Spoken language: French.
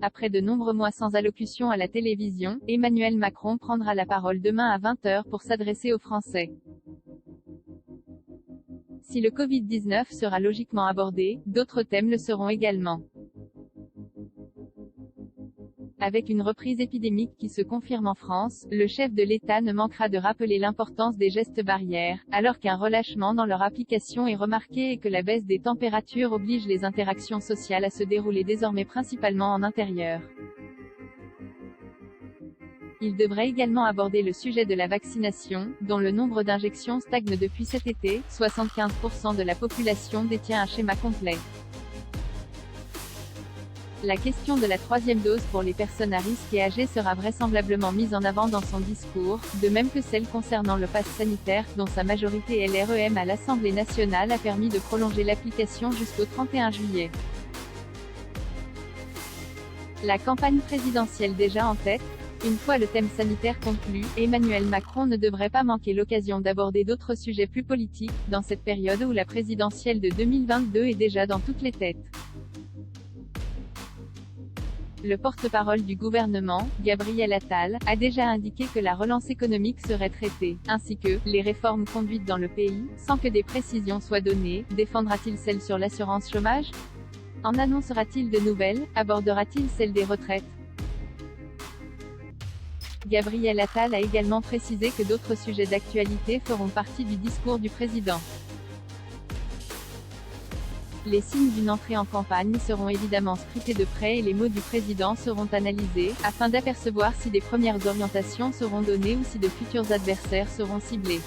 Après de nombreux mois sans allocution à la télévision, Emmanuel Macron prendra la parole demain à 20 h pour s'adresser aux Français. Si le Covid-19 sera logiquement abordé, d'autres thèmes le seront également. Avec une reprise épidémique qui se confirme en France, le chef de l'État ne manquera de rappeler l'importance des gestes barrières, alors qu'un relâchement dans leur application est remarqué et que la baisse des températures oblige les interactions sociales à se dérouler désormais principalement en intérieur. Il devrait également aborder le sujet de la vaccination, dont le nombre d'injections stagne depuis cet été, 75% de la population détient un schéma complet. La question de la troisième dose pour les personnes à risque et âgées sera vraisemblablement mise en avant dans son discours, de même que celle concernant le pass sanitaire, dont sa majorité LREM à l'Assemblée nationale a permis de prolonger l'application jusqu'au 31 juillet. La campagne présidentielle déjà en tête, une fois le thème sanitaire conclu, Emmanuel Macron ne devrait pas manquer l'occasion d'aborder d'autres sujets plus politiques, dans cette période où la présidentielle de 2022 est déjà dans toutes les têtes. Le porte-parole du gouvernement, Gabriel Attal, a déjà indiqué que la relance économique serait traitée, ainsi que les réformes conduites dans le pays, sans que des précisions soient données. Défendra-t-il celle sur l'assurance chômage? En annoncera-t-il de nouvelles? Abordera-t-il celle des retraites? Gabriel Attal a également précisé que d'autres sujets d'actualité feront partie du discours du président. Les signes d'une entrée en campagne seront évidemment scrutés de près et les mots du président seront analysés, afin d'apercevoir si des premières orientations seront données ou si de futurs adversaires seront ciblés.